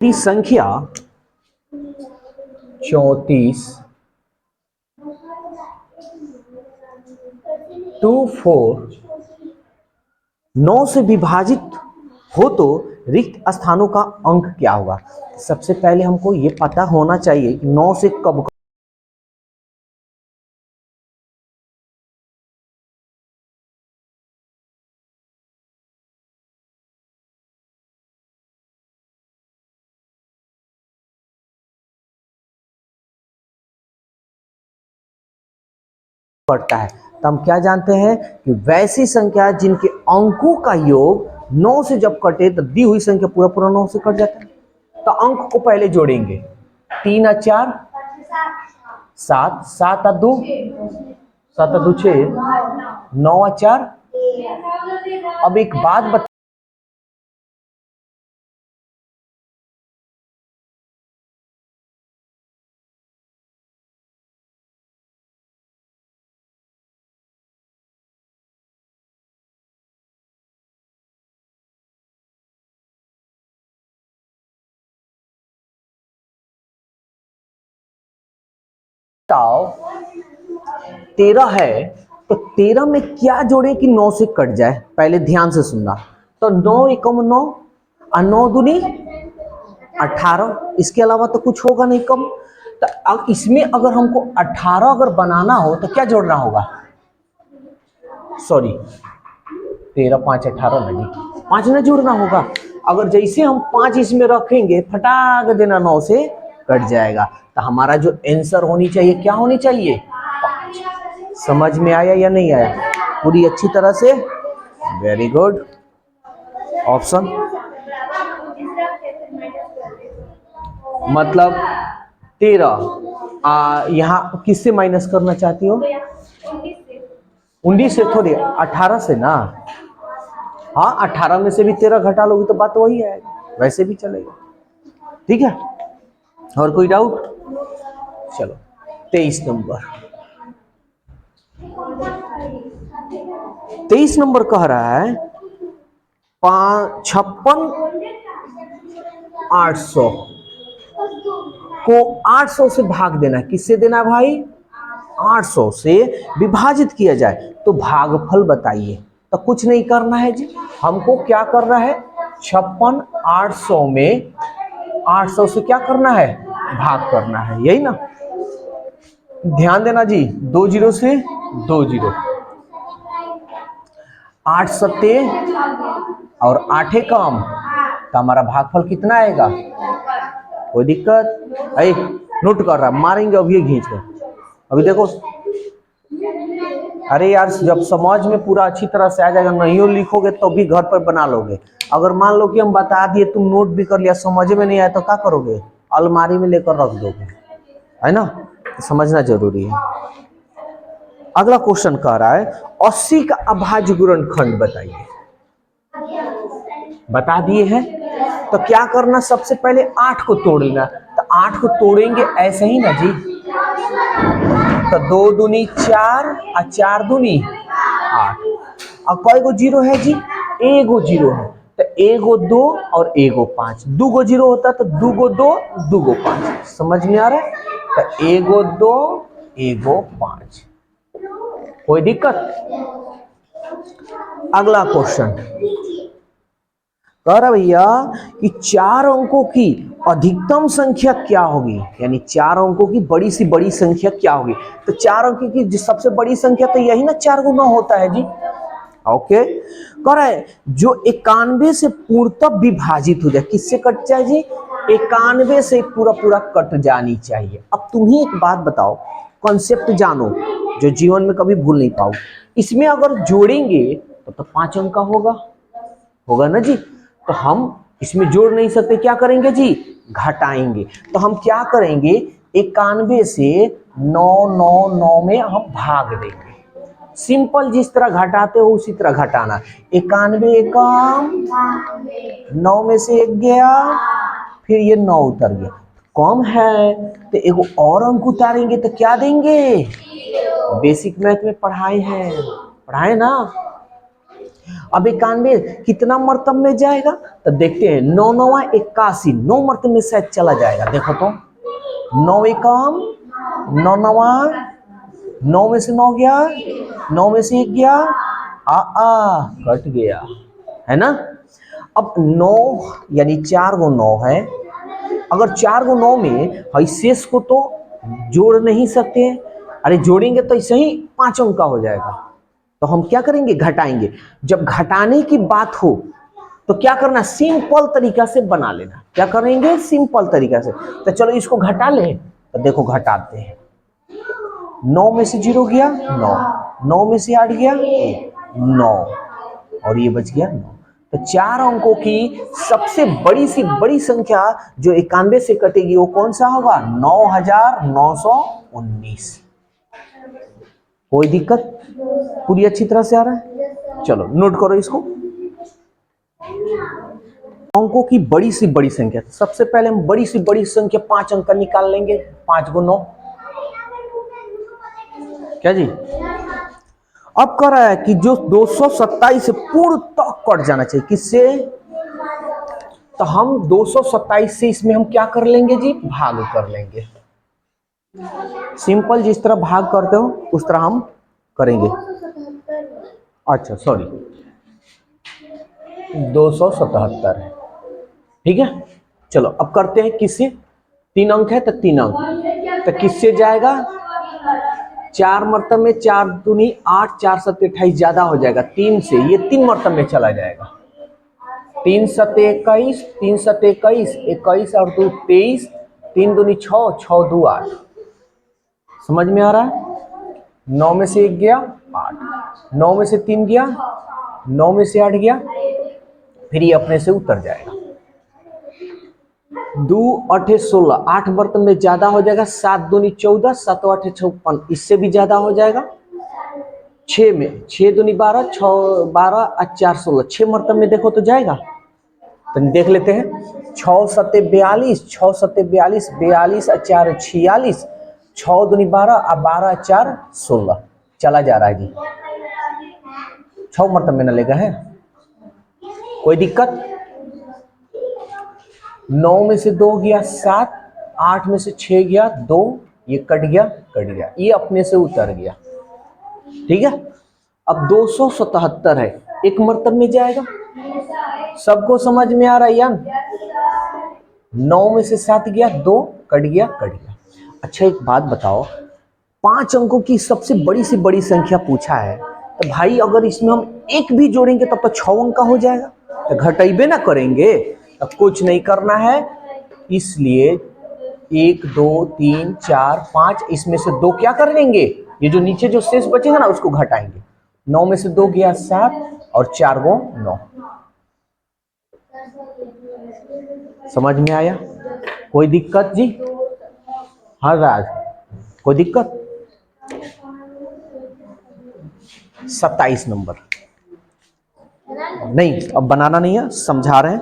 की संख्या 34 24 9 से विभाजित हो तो रिक्त स्थानों का अंक क्या होगा। सबसे पहले हमको ये पता होना चाहिए कि 9 से कब पड़ता है। तो हम क्या जानते हैं कि वैसी संख्या जिनके अंकों का योग 9 से जब कटे तो दी हुई संख्या पूरा पूरा 9 से कट जाता है। तो अंक को पहले जोड़ेंगे। 3 और 4 7, 7 और 2 7 और 2 6, 9 और 4। अब एक बात बता, बताओ 13 है तो 13 में क्या जोड़े कि 9 से कट जाए। पहले ध्यान से सुनना। तो 9 एकम 9 और 9 दूनी 18। इसके अलावा तो कुछ होगा नहीं कम। तो अब इसमें अगर हमको 18 अगर बनाना हो तो क्या जोड़ना होगा। सॉरी 13 5 18 नहीं, 5 ना जोड़ना होगा। अगर जैसे हम 5 इसमें रखेंगे फटाक देना 9 से कट जाएगा। तो हमारा जो आंसर होनी चाहिए क्या होनी चाहिए 5। समझ में आया या नहीं आया पूरी अच्छी तरह से। Very good. ऑप्शन मतलब 13 यहाँ किससे माइनस करना चाहती हो। 19 से थोड़ी 18 से ना। हाँ 18 में से भी 13 घटा लोगी तो बात वही है, वैसे भी चलेगा। ठीक है। और कोई डाउट। चलो 23 नंबर। 23 नंबर कह रहा है 56,800 को 800 से भाग देना है। किससे देना है भाई 800 से विभाजित किया जाए तो भागफल बताइए। तो कुछ नहीं करना है जी, हमको क्या करना है 56,800 में 800 से क्या करना है भाग करना है, यही ना। ध्यान देना जी, 2 जीरो से 2 जीरो, 8 सत्ते और 8 कम, तो हमारा भागफल कितना आएगा। कोई दिक्कत अरे नोट कर रहा, मारेंगे अभी खींच कर। अभी देखो अरे यार जब समझ में पूरा अच्छी तरह से आ जाएगा, नहीं लिखोगे तो भी घर पर बना लोगे। अगर मान लो कि हम बता दिए तुम नोट भी कर लिया समझ में नहीं आया तो क्या करोगे, अलमारी में लेकर रख दोगे, है ना। तो समझना जरूरी है। अगला क्वेश्चन कह रहा है 80 का अभाज्य गुणनखंड बताइए। बता दिए हैं तो क्या करना, सबसे पहले 8 को तोड़ना। तो 8 को तोड़ेंगे ऐसे ही ना जी। तो 2 दूनी 4 और 4 दूनी 8। अब कई गो जीरो है जी, एगो जीरो है। तो एगो 2 और एगो 5, 2 गो जीरो होता तो 2 गो 2 2 गो 5। समझ में आ रहा है। तो एगो 2 एगो 5, कोई दिक्कत। अगला क्वेश्चन कह रहा भैया कि 4 अंकों की अधिकतम संख्या क्या होगी, यानी 4 अंकों की बड़ी सी बड़ी संख्या क्या होगी। तो 4 अंकों की सबसे बड़ी संख्या तो यही ना 4 गुना होता है जी। ओके कह रहा है जो 91 से पूर्णतः विभाजित हो जाए, किससे कट जाए जी 91 से पूरा पूरा कट जानी चाहिए। अब तुम ही एक बात बताओ, कॉन्सेप्ट जानो जो जीवन में कभी भूल नहीं पाओ। इसमें अगर जोड़ेंगे तो 5 अंक का होगा, होगा ना जी। तो हम इसमें जोड़ नहीं सकते, क्या करेंगे जी घटाएंगे। तो हम क्या करेंगे 91 से 999 में हम भाग देंगे। सिंपल, जिस तरह घटाते हो उसी तरह घटाना। 91 एकम 9 में से 1 गया, फिर ये 9 उतर गया, कम है तो एगो और अंक उतारेंगे तो क्या देंगे। बेसिक मैथ में पढ़ाए हैं, पढ़ाए ना। अब 91 कितना मर्तब में जाएगा, तो देखते हैं। 9 9 81, 9 मर्तब में शायद चला जाएगा। देखो तो 9 एकम 9 9, 9 में से 9 गया, 9 में से 1 गया, कट गया, है ना। अब 9 यानी 4 गो 9 है। अगर 4 गो 9 में शेष को तो जोड़ नहीं सकते हैं। अरे जोड़ेंगे तो ऐसे ही 5 अंक का हो जाएगा। तो हम क्या करेंगे, घटाएंगे। जब घटाने की बात हो तो क्या करना, सिंपल तरीका से बना लेना। क्या करेंगे, सिंपल तरीका से। तो चलो इसको घटा लें। तो देखो घटाते हैं। 9 में से 0 गया 9, 9 में से 8 गया 9, और ये बच गया 9। तो 4 अंकों की सबसे बड़ी सी बड़ी संख्या जो 91 से कटेगी वो कौन सा होगा, 9919। कोई दिक्कत, पूरी अच्छी तरह से आ रहा है। चलो नोट करो इसको। अंकों की बड़ी सी बड़ी संख्या, सबसे पहले हम बड़ी सी बड़ी संख्या 5 अंक का निकाल लेंगे। 5 गुना 9, क्या जी। अब कह रहा है कि जो 227 से पूर्ण तक कट जाना चाहिए, किससे, तो हम 227 से इसमें हम क्या कर लेंगे जी, भाग कर लेंगे। सिंपल, जिस तरह भाग करते हो उस तरह हम करेंगे। अच्छा सॉरी, 277 है, ठीक है। चलो अब करते हैं किससे, 3 अंक है तो 3 अंक, तो किससे जाएगा, 4 मर्तब में 4 दूनी 8, 4 7 28 ज्यादा हो जाएगा 3 से, ये 3 मर्तब में चला जाएगा। 3 7 21, 3 7 21, 21 और 2 23, 3 दूनी 6, 6 2 8। समझ में आ रहा है। 9 में से 1 गया 8, 9 में से 3 गया, 9 में से 8 गया, फिर ये अपने से उतर जाएगा। 2 8 16, 8 बर्तन में ज्यादा हो जाएगा। 7 दूनी 14, 7 8 56, इससे भी ज्यादा हो जाएगा। 6 में 6 दूनी 12, 6 12 और 4 16, 6 मर्तब में देखो तो जाएगा। तो देख लेते हैं। 6 7 42, 6 7 42, 42 और 4 46, 6 दूनी 12 और 12 4 16, चला जा रहा है जी। 6 मर्तब में न लेगा है, कोई दिक्कत। 9 में से 2 गया 7, 8 में से 6 गया 2, ये कट गया, ये अपने से उतर गया, ठीक है। अब 277 है, एक मर्तब में जाएगा। सबको समझ में आ रहा है यार। 9 में से 7 गया 2, कट गया। अच्छा एक बात बताओ, 5 अंकों की सबसे बड़ी से बड़ी संख्या पूछा है, तो भाई अगर इसमें हम एक भी जोड़ेंगे तब तो 6 अंक का हो जाएगा, तो घटाइबे ना करेंगे। तो कुछ नहीं करना है, इसलिए 1 2 3 4 5, इसमें से 2 क्या कर देंगे, ये जो नीचे जो शेष बचेगा ना उसको घटाएंगे। 9 में से 2 गया 7 और 4 गो 9। समझ में आया, कोई दिक्कत जी। हाँ राज, कोई दिक्कत। 27 नंबर नहीं, अब बनाना नहीं है, समझा रहे हैं,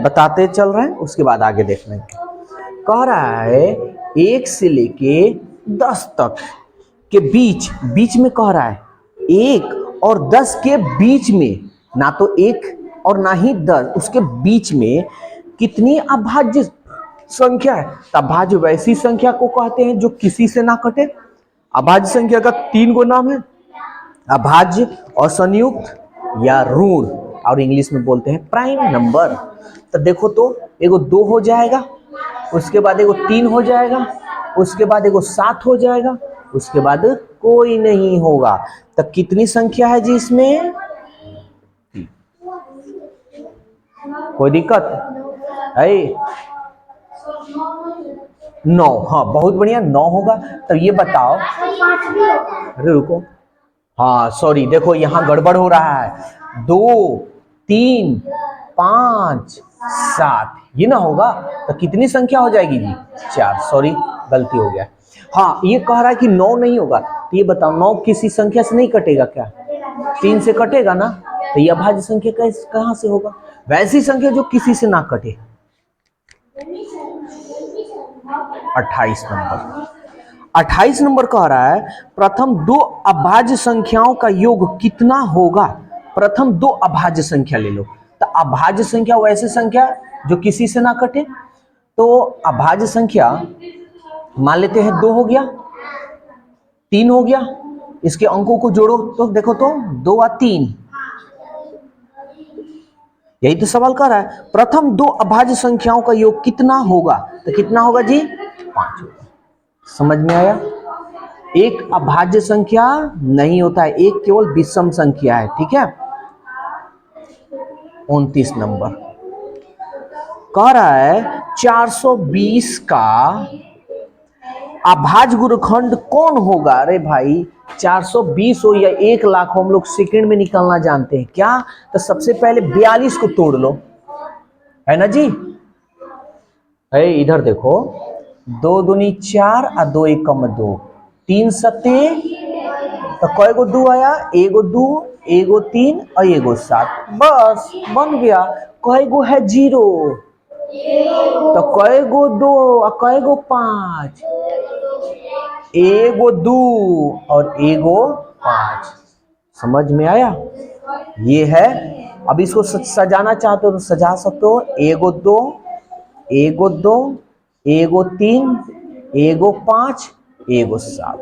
बताते चल रहे हैं, उसके बाद आगे देख लेंगे। कह रहा है 1 से लेके 10 तक के बीच में कह रहा है 1 और 10 के बीच में, ना तो 1 और ना ही 10, उसके बीच में कितनी अभाज्य संख्या है। अभाज्य वैसी संख्या को कहते हैं जो किसी से ना कटे। अभाज्य संख्या का 3 गो नाम है, अभाज्य, असंयुक्त या ऋण, और इंग्लिश में बोलते हैं प्राइम नंबर। तो देखो तो एगो 2 हो जाएगा, उसके बाद एगो 3 हो जाएगा, उसके बाद एगो 7 हो जाएगा, उसके बाद कोई नहीं होगा। तो कितनी संख्या है जी इसमें, कोई दिक्कत है, 9। हाँ बहुत बढ़िया, 9 होगा। तो ये बताओ, अरे रुको, हाँ सॉरी, देखो यहाँ गड़बड़ हो रहा है। 2 3 5 7, ये ना होगा तो कितनी संख्या हो जाएगी जी, 4। सॉरी गलती हो गया। हाँ ये कह रहा है कि 9 नहीं होगा, तो ये बताओ 9 किसी संख्या से नहीं कटेगा क्या, 3 से कटेगा ना, तो ये अभाज्य संख्या कहाँ से होगा, वैसी संख्या जो किसी से ना कटे। 28 नंबर, 28 नंबर कह रहा है प्रथम 2 अभाज्य संख्याओं का योग कितना होगा। प्रथम दो अभाज्य संख्या ले लो। तो अभाज्य संख्या वैसे संख्या जो किसी से ना कटे, तो अभाज्य संख्या मान लेते हैं 2 हो गया, 3 हो गया, इसके अंकों को जोड़ो तो देखो तो 2 और 3, यही तो सवाल कर रहा है। प्रथम दो अभाज्य संख्याओं का योग कितना होगा? तो कितना होगा जी? 5 होगा। समझ में आया? एक अभाज्य संख्या नहीं होता है, एक केवल विषम संख्या है। ठीक है, 29 नंबर कह रहा है 420 का अभाज्य गुणनखंड कौन होगा? अरे भाई 420 हो या 1 लाख हो, हम लोग सेकंड में निकालना जानते हैं क्या? तो सबसे पहले 42 को तोड़ लो, है ना जी? अरे इधर देखो, 2 दूनी 4 और 2 एकम 2, 3 सते, तो कई गो 2 आया? एगो 2, एगो 3 और एगो 7, बस बन गया। कई गो है 0, तो कई गो 2 और कई गो 5? एगो 2 और एगो 5। समझ में आया? ये है। अब इसको सजाना चाहते हो तो सजा सकते हो, एगो 2, एगो 2, एगो 3, एगो 5, एगो 7।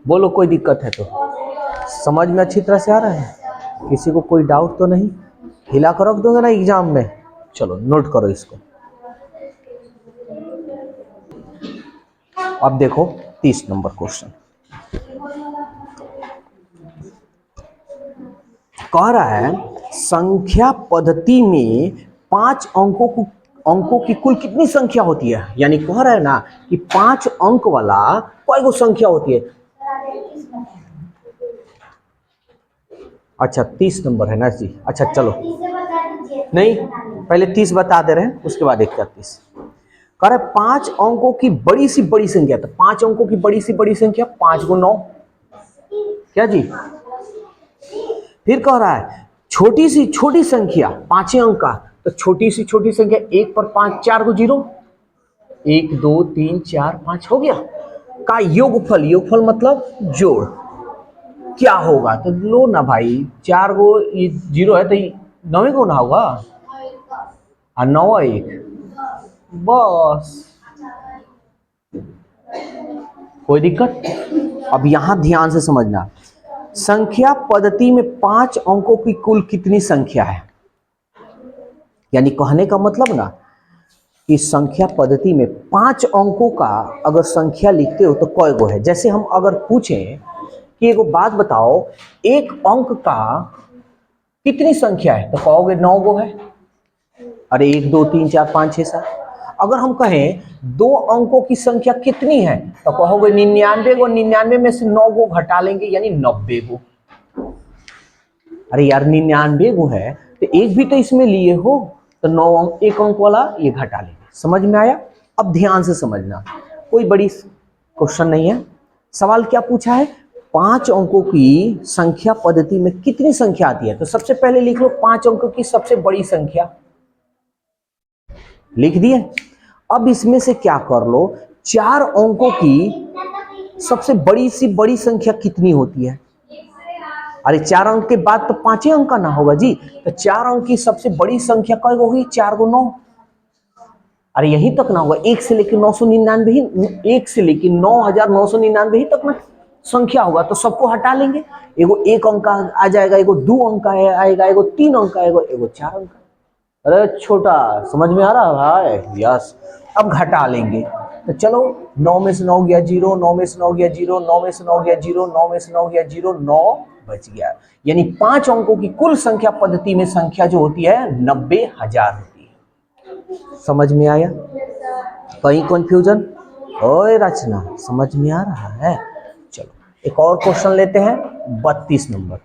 बोलो कोई दिक्कत है तो? समझ में अच्छी तरह से आ रहा है? किसी को कोई डाउट तो नहीं? हिला कर रख दोगे ना एग्जाम में? चलो नोट करो इसको। अब देखो 30 नंबर क्वेश्चन कह रहा है संख्या पद्धति में 5 अंकों की कुल कितनी संख्या होती है? यानी कह रहा है ना कि 5 अंक वाला कई गो संख्या होती है। अच्छा 30 नंबर है ना जी? अच्छा चलो, नहीं पहले 30 बता दे रहे हैं, उसके बाद 31। कह रहे 5 अंकों की बड़ी सी बड़ी संख्या, तो 5 अंकों की बड़ी सी बड़ी संख्या 5 गुना 9, क्या जी? फिर कह रहा है छोटी सी छोटी संख्या 5 अंक का, तो छोटी सी छोटी संख्या 1 पर 5, 4 को 0, 1 2 3 4 5 हो गया। का योगफल, योगफल मतलब जोड़, क्या होगा? तो लो ना भाई, 4 गो 0 है तो 9 को ना होगा, और 9 1, बस। कोई दिक्कत? अब यहां ध्यान से समझना, संख्या पद्धति में 5 अंकों की कुल कितनी संख्या है? यानी कहने का मतलब ना कि संख्या पद्धति में 5 अंकों का अगर संख्या लिखते हो तो कै गो है? जैसे हम अगर पूछें कि एगो बात बताओ, एक अंक का कितनी संख्या है, तो कहोगे 9 गो है। अरे 1 2 3 4 5 6 7। अगर हम कहें 2 अंकों की संख्या कितनी है, तो कहोगे 99 गो, 99 में से 9 गो घटा लेंगे यानी 90 गो। अरे यार 99 गो है तो एक भी तो इसमें लिए हो, तो 9 अंक, एक अंक वाला ये घटा लेंगे। समझ में आया? अब ध्यान से समझना, कोई बड़ी क्वेश्चन नहीं है। सवाल क्या पूछा है? 5 अंकों की संख्या पद्धति में कितनी संख्या आती है? तो सबसे पहले लिख लो 5 अंकों की सबसे बड़ी संख्या, लिख दिए। अब इसमें से क्या कर लो, 4 अंकों की सबसे बड़ी सी बड़ी संख्या कितनी होती है? अरे 4 अंक के बाद तो 5 ही अंक का ना होगा जी, तो 4 अंक की सबसे बड़ी संख्या कई होगी? 4 को 9। अरे यहीं तक ना होगा, 1 से लेकर 999 ही, 1 से लेकर 9999 ही तक ना संख्या होगा, तो सबको हटा लेंगे। एगो 1 अंक आ जाएगा, एगो 2 अंक आएगा, एगो 3 अंक आएगा, एगो 4 अंक। अरे छोटा, समझ में आ रहा है? यस। अब घटा लेंगे, तो चलो 9 में से 9 गया 0, 9 में से 9 गया 0, 9 में से 9 गया 0, 9 में से 9 गया 0, 9 बच गया। यानी 5 अंकों की कुल संख्या पद्धति में संख्या जो होती है 90,000 होती है। समझ में आया? कहीं कंफ्यूजन? ओए रचना, समझ में आ रहा है? चलो एक और क्वेश्चन लेते हैं, 32 नंबर।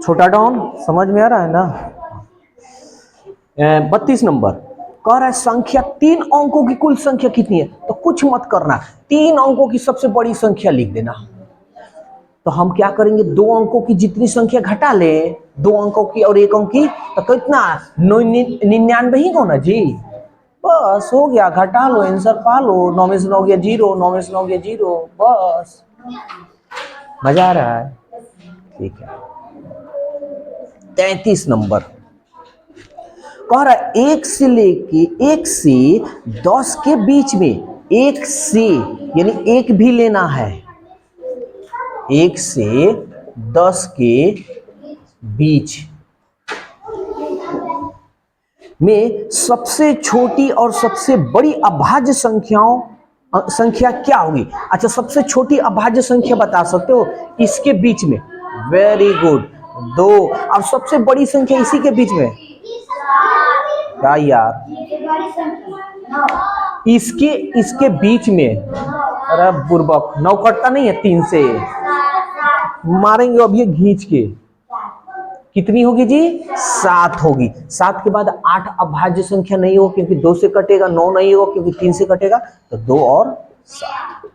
छोटा डाउन, समझ में आ रहा है ना? 32 नंबर कह रहा है संख्या 3 अंकों की कुल संख्या कितनी है? तो कुछ मत करना, 3 अंकों की सबसे बड़ी संख्या लिख देना। तो हम क्या करेंगे, 2 अंकों की जितनी संख्या घटा ले, 2 अंकों की और 1 अंक की, तो कितना? 99 ही हो ना जी, बस हो गया। घटा लो, आंसर पा लो। 9 में से 9 गया 0, 9 में से 9 गया 0, बस। मजा आ रहा है? ठीक है। 33 नंबर कह रहा है 1 से 10 के बीच में, 1 से यानी 1 भी लेना है, 1 से 10 के बीच में सबसे छोटी और सबसे बड़ी अभाज्य संख्या क्या होगी? अच्छा, सबसे छोटी अभाज्य संख्या बता सकते हो इसके बीच में? Very good, 2। अब सबसे बड़ी संख्या इसी के बीच में क्या यार? इसके बीच में, अरे बुर्बक, 9 कटता नहीं है 3 से, मारेंगे अब ये घींच के। कितनी होगी जी? 7 होगी। 7 के बाद 8 अभाज्य संख्या नहीं हो क्योंकि 2 से कटेगा, 9 नहीं हो क्योंकि 3 से कटेगा, तो 2 और 7।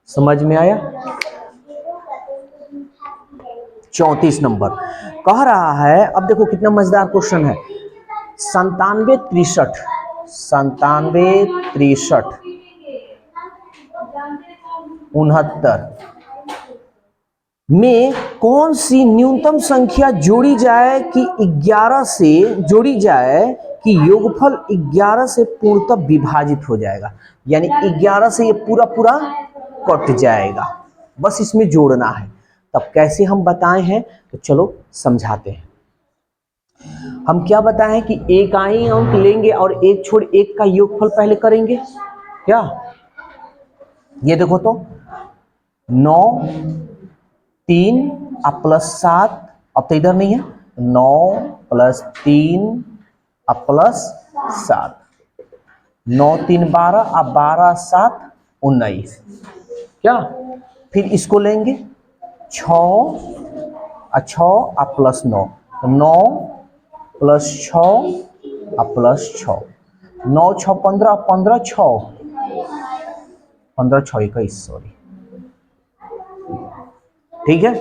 समझ में आया? 34 नंबर कह रहा है, अब देखो कितना मजेदार क्वेश्चन है। 97 63 69 में कौन सी न्यूनतम संख्या जोड़ी जाए कि 11 से जोड़ी जाए कि योगफल 11 से पूर्णतः विभाजित हो जाएगा, यानी 11 से ये पूरा पूरा कट जाएगा, बस इसमें जोड़ना है। तब कैसे हम बताए हैं, तो चलो समझाते हैं। हम क्या बताएं कि इकाई अंक लेंगे और एक छोड़ एक का योगफल पहले करेंगे। क्या ये देखो तो 9 3 अब +7, अब तो इधर नहीं है, 9 + 3 अब +7, 9 3 12 अब 12 7 19। क्या फिर इसको लेंगे 6 अब +9, 9 + 6 अब +6, 9 6 15 15 6 15 6 21, सॉरी, ठीक है।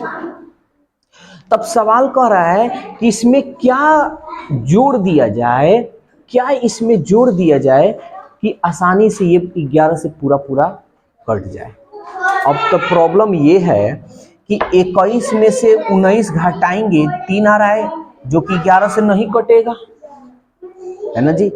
तब सवाल कह रहा है कि इसमें क्या जोड़ दिया जाए, क्या इसमें जोड़ दिया जाए कि आसानी से ये 11 से पूरा पूरा कट जाए। अब तो प्रॉब्लम ये है कि 21 में से 19 घटाएंगे 3 आ रहा है जो कि 11 से नहीं कटेगा, है ना जी।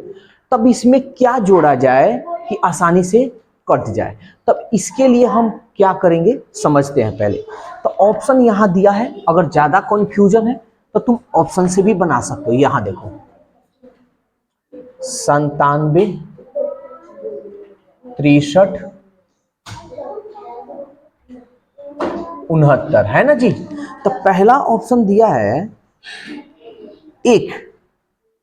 तब इसमें क्या जोड़ा जाए कि आसानी से कट जाए, तब इसके लिए हम क्या करेंगे समझते हैं पहले। तो ऑप्शन यहां दिया है, अगर ज्यादा कंफ्यूजन है तो तुम ऑप्शन से भी बना सकते हो। यहां देखो 97 63 69, है ना जी। तो पहला ऑप्शन दिया है 1,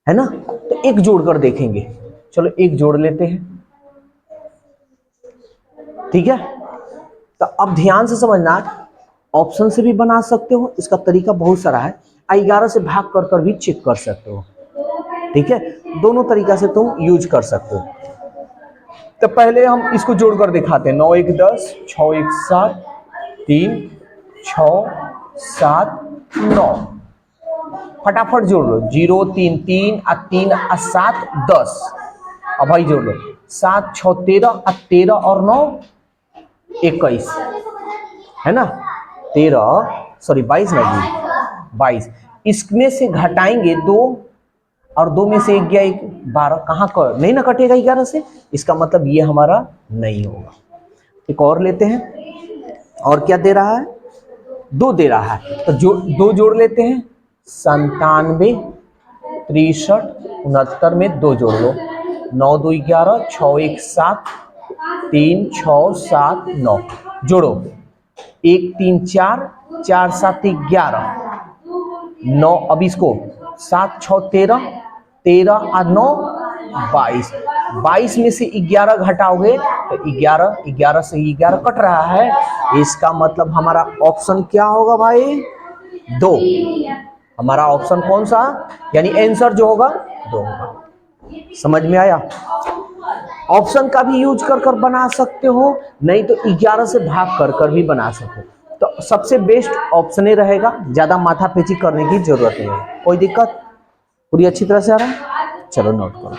है ना, तो 1 जोड़कर देखेंगे। चलो 1 जोड़ लेते हैं, ठीक है। तो अब ध्यान से समझना, ऑप्शन से भी बना सकते हो, इसका तरीका बहुत सारा है। 11 से भाग कर कर भी चेक कर सकते हो, ठीक है। दोनों तरीका से तुम यूज कर सकते हो। तो पहले हम इसको जोड़कर दिखाते हैं। 9 1 10, 6 1 7, 3 6 7 9। फटाफट जोड़ लो, 0 3 3 और 3 और 7 10। अब भाई जोड़ लो, 7 6 13 और 13 और 9 21, है ना। 13 सॉरी 22 नहीं 22। इसमें से घटाएंगे 2 और 2 में से 1 गया 1, 12 कहाँ कर नहीं ना कटेगा 11 से, इसका मतलब ये हमारा नहीं होगा। एक और लेते हैं, और क्या दे रहा है, 2 दे रहा है, तो 2 जोड़ लेते हैं। 97 63 69 में 2 जोड़ लो, 9 2 11, 6 1 7, 3 6 7 9। जोड़ो 1 3 4, 4 7 11 9। अब इसको 7 6 13, 13 और 9 22। 22 में से 11 घटाओगे तो 11 से 11 कट रहा है, इसका मतलब हमारा ऑप्शन क्या होगा भाई, 2। हमारा ऑप्शन कौन सा, यानी आंसर जो होगा 2 होगा। समझ में आया? ऑप्शन का भी यूज कर कर बना सकते हो, नहीं तो 11 से भाग कर कर भी बना सकते हो। तो सबसे बेस्ट ऑप्शन ही रहेगा, ज्यादा माथापेची करने की जरूरत नहीं है। कोई दिक्कत? पूरी अच्छी तरह से आ रहा है? चलो नोट करो।